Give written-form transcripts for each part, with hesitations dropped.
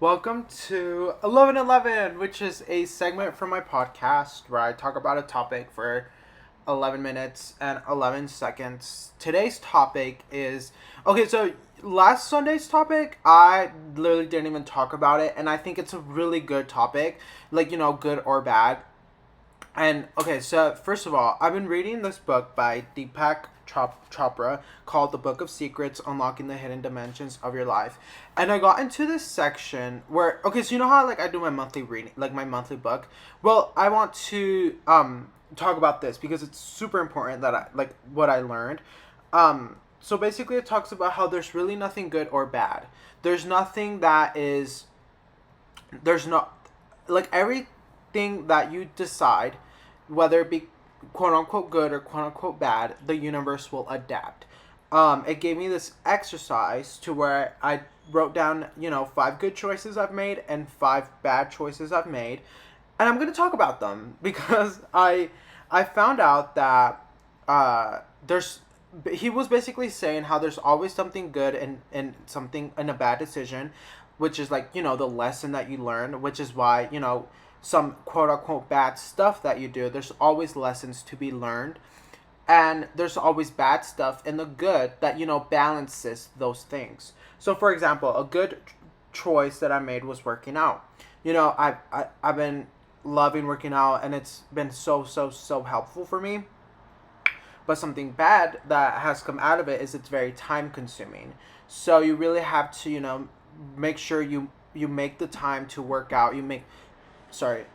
Welcome to 1111, which is a segment from my podcast where I talk about a topic for 11 minutes and 11 seconds. Today's topic is okay, so last Sunday's topic, I literally didn't even talk about it, and I think it's a really good topic, like, good or bad. And okay, so first of all, I've been reading this book by Deepak Chopra called The Book of Secrets Unlocking the Hidden Dimensions of Your Life. And I got into this section where, okay, so you know how like I do my monthly reading, like my monthly book? Well, I want to talk about this because it's super important that I like what I learned. So basically it talks about how there's really nothing good or bad. There's nothing that is there's not like everything that you decide, whether it be quote unquote good or quote unquote bad, the universe will adapt. It gave me this exercise to where I wrote down, 5 good choices I've made and 5 bad choices I've made, and I'm gonna talk about them because I found out that there's he was basically saying how there's always something good and something in a bad decision, which is like the lesson that you learn, which is why some quote unquote bad stuff that you do, there's always lessons to be learned, and there's always bad stuff in the good that balances those things. So for example, a good choice that I made was working out. I've been loving working out, and it's been so helpful for me. But something bad that has come out of it is it's very time consuming. So you really have to, make sure you make the time to work out. Sorry,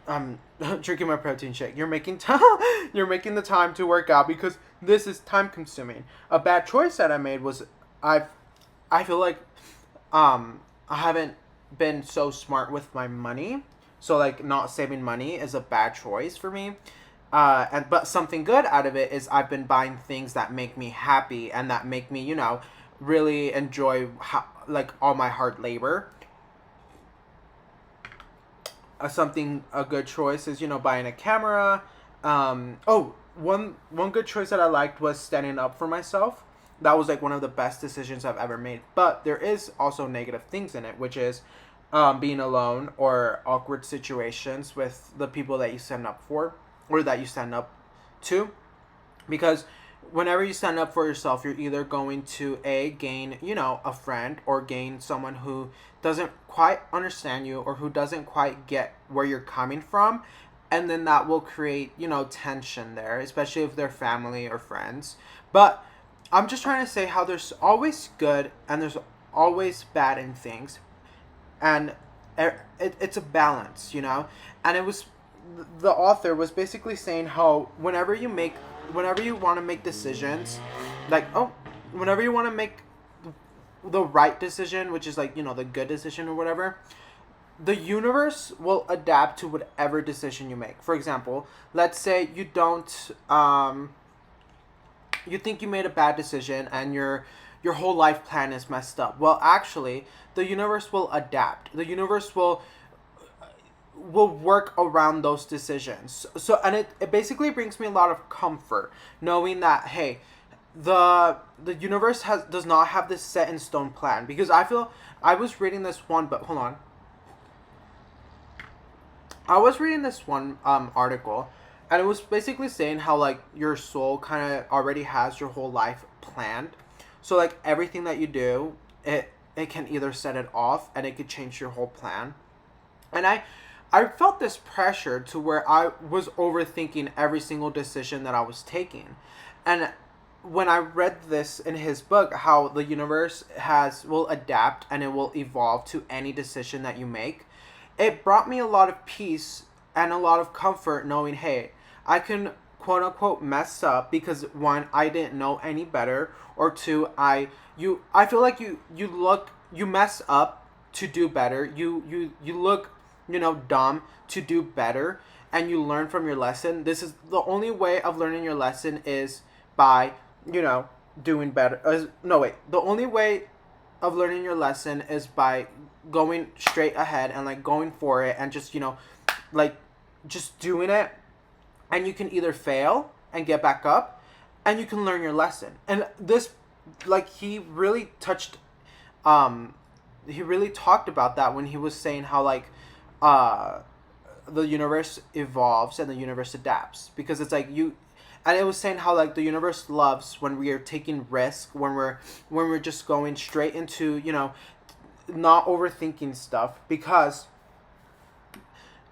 I'm drinking my protein shake. You're making the time to work out because this is time consuming. A bad choice that I made was I've I feel like I haven't been so smart with my money. So like not saving money is a bad choice for me. But something good out of it is I've been buying things that make me happy and that make me, really enjoy like all my hard labor. A good choice is buying a camera. One good choice that I liked was standing up for myself. That was like one of the best decisions I've ever made. But there is also negative things in it, which is being alone or awkward situations with the people that you stand up for or that you stand up to, because whenever you stand up for yourself, you're either going to gain a friend, or gain someone who doesn't quite understand you or who doesn't quite get where you're coming from, and then that will create tension there, especially if they're family or friends. But I'm just trying to say how there's always good and there's always bad in things, and it's a balance, and it was the author was basically saying how whenever you want to make decisions, like whenever you want to make the right decision, which is like the good decision or whatever, the universe will adapt to whatever decision you make. For example, let's say you don't you think you made a bad decision and your whole life plan is messed up. Well, actually, the universe will adapt. The universe will work around those decisions. So and it basically brings me a lot of comfort knowing that, hey, the universe does not have this set in stone plan, because I was reading this one, but hold on. I was reading this one article, and it was basically saying how like your soul kind of already has your whole life planned. So like everything that you do, it can either set it off and it could change your whole plan. And I felt this pressure to where I was overthinking every single decision that I was taking. And when I read this in his book, how the universe will adapt and it will evolve to any decision that you make, it brought me a lot of peace and a lot of comfort knowing, hey, I can quote unquote mess up because one, I didn't know any better, or two, I feel like you mess up to do better. You look dumb to do better, and you learn from your lesson. This is the only way of learning your lesson is by doing better. No, wait, the only way of learning your lesson is by going straight ahead and like going for it, and just like just doing it. And you can either fail and get back up, and you can learn your lesson. And this, like, he really touched he really talked about that when he was saying how like uh the universe evolves and the universe adapts, because it's like you, and it was saying how like the universe loves when we are taking risk, when we're just going straight into, not overthinking stuff, because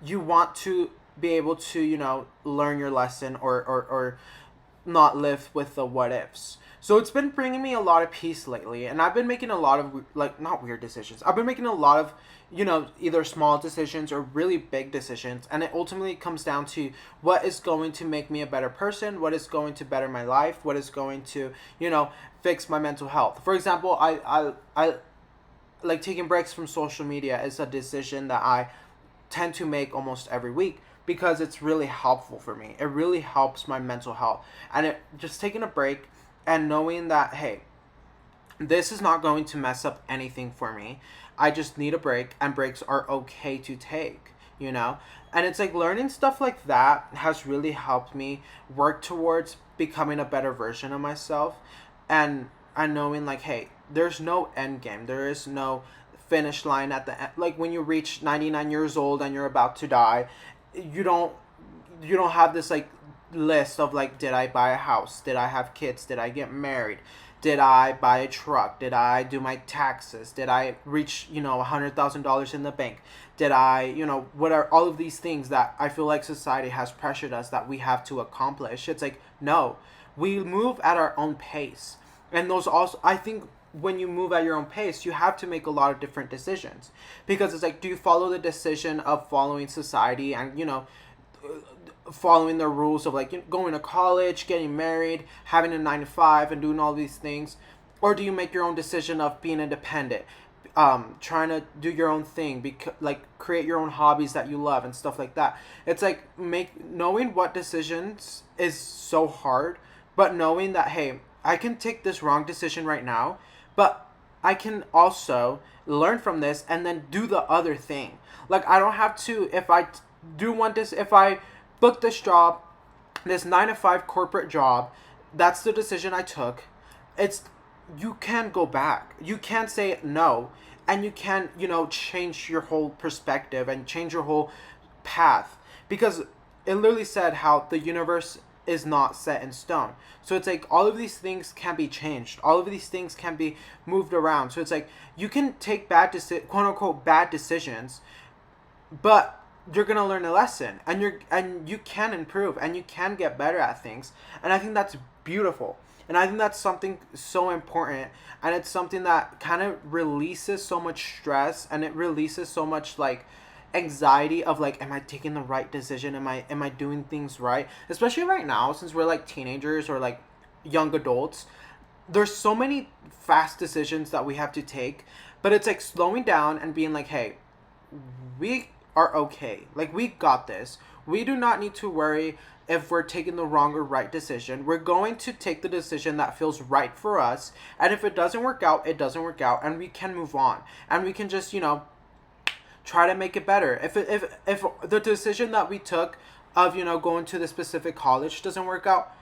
you want to be able to, learn your lesson, or not live with the what ifs. So it's been bringing me a lot of peace lately, and I've been making a lot of like, not weird decisions. I've been making a lot of, either small decisions or really big decisions, and it ultimately comes down to what is going to make me a better person, what is going to better my life, what is going to, fix my mental health. For example, I like taking breaks from social media is a decision that I tend to make almost every week, because it's really helpful for me. It really helps my mental health. And it just taking a break and knowing that, hey, this is not going to mess up anything for me. I just need a break, and breaks are okay to take, And it's like learning stuff like that has really helped me work towards becoming a better version of myself. And knowing like, hey, there's no end game. There is no finish line at the end. Like when you reach 99 years old and you're about to die, you don't have this like list of like, did I buy a house, did I have kids, did I get married, did I buy a truck, did I do my taxes, did I reach $100,000 in the bank, did I what are all of these things that I feel like society has pressured us that we have to accomplish. It's like, no, we move at our own pace. And those also, I think, when you move at your own pace, you have to make a lot of different decisions, because it's like, do you follow the decision of following society and following the rules of like going to college, getting married, having a 9 to 5, and doing all these things, or do you make your own decision of being independent, trying to do your own thing, like create your own hobbies that you love and stuff like that. It's like knowing what decisions is so hard, but knowing that, hey, I can take this wrong decision right now, but I can also learn from this and then do the other thing. Like, I don't have to, if I if I book this job, this 9 to 5 corporate job, that's the decision I took. You can go back. You can say no, and you can, change your whole perspective and change your whole path, because it literally said how the universe is not set in stone. So it's like all of these things can be changed. All of these things can be moved around. So it's like you can take quote unquote bad decisions, but you're gonna learn a lesson, and you can improve, and you can get better at things. And I think that's beautiful. And I think that's something so important, and it's something that kind of releases so much stress, and it releases so much like anxiety of like, am I taking the right decision, am I doing things right, especially right now since we're like teenagers or like young adults. There's so many fast decisions that we have to take, but it's like slowing down and being like, hey, we are okay, like we got this. We do not need to worry if we're taking the wrong or right decision. We're going to take the decision that feels right for us, and if it doesn't work out, it doesn't work out, and we can move on, and we can just try to make it better. If the decision that we took of going to the specific college doesn't work out,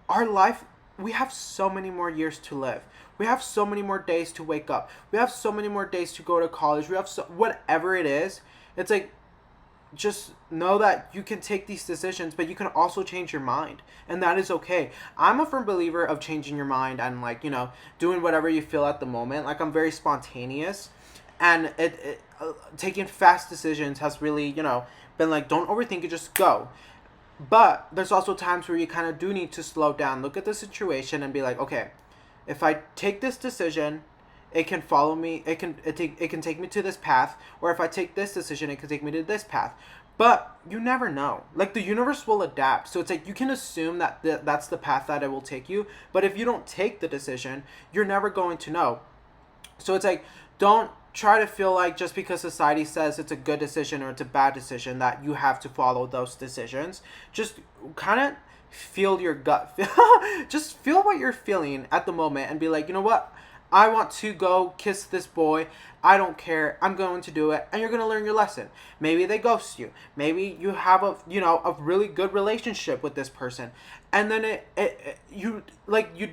our life, we have so many more years to live. We have so many more days to wake up. We have so many more days to go to college. We have whatever it is. It's like, just know that you can take these decisions, but you can also change your mind, and that is okay. I'm a firm believer of changing your mind and like doing whatever you feel at the moment. Like, I'm very spontaneous, and taking fast decisions has really been like, don't overthink it, just go. But there's also times where you kind of do need to slow down, look at the situation, and be like, okay, if I take this decision, it can follow me, it can take me to this path, or if I take this decision, it can take me to this path. But you never know. Like, the universe will adapt. So it's like you can assume that that's the path that it will take you, but if you don't take the decision, you're never going to know. So it's like, don't try to feel like just because society says it's a good decision or it's a bad decision that you have to follow those decisions. Just kind of feel your gut. Just feel what you're feeling at the moment and be like, you know what? I want to go kiss this boy. I don't care. I'm going to do it. And you're going to learn your lesson. Maybe they ghost you. Maybe you have a really good relationship with this person. And then you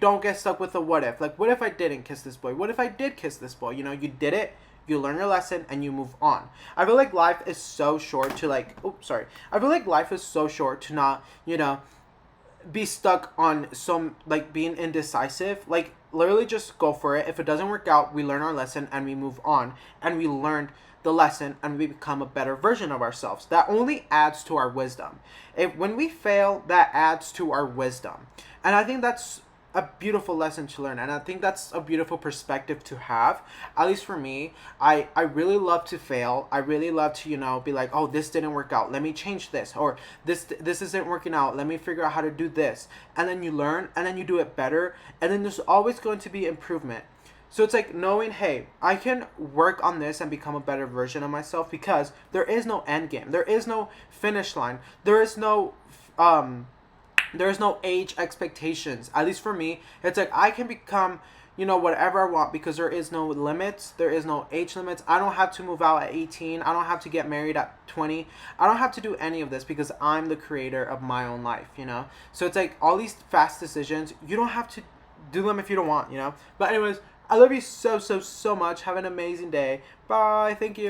don't get stuck with the what if. Like, what if I didn't kiss this boy? What if I did kiss this boy? You did it. you learn your lesson, and you move on. I feel like life is so short to like, I feel like life is so short to not, be stuck on some, like, being indecisive. Like, literally just go for it. If it doesn't work out, we learn our lesson and we move on, and we learned the lesson and we become a better version of ourselves. That only adds to our wisdom. If when we fail, that adds to our wisdom. And I think that's a beautiful lesson to learn, and I think that's a beautiful perspective to have. At least for me, I really love to fail. I really love to, be like, oh, this didn't work out, let me change this, or this isn't working out, let me figure out how to do this. And then you learn, and then you do it better, and then there's always going to be improvement. So it's like knowing, hey, I can work on this and become a better version of myself, because there is no end game, there is no finish line, there's no age expectations. At least for me, it's like I can become, whatever I want, because there is no limits. There is no age limits. I don't have to move out at 18. I don't have to get married at 20. I don't have to do any of this, because I'm the creator of my own life. So it's like all these fast decisions, you don't have to do them if you don't want. But anyways, I love you so, so, so much. Have an amazing day. Bye. Thank you.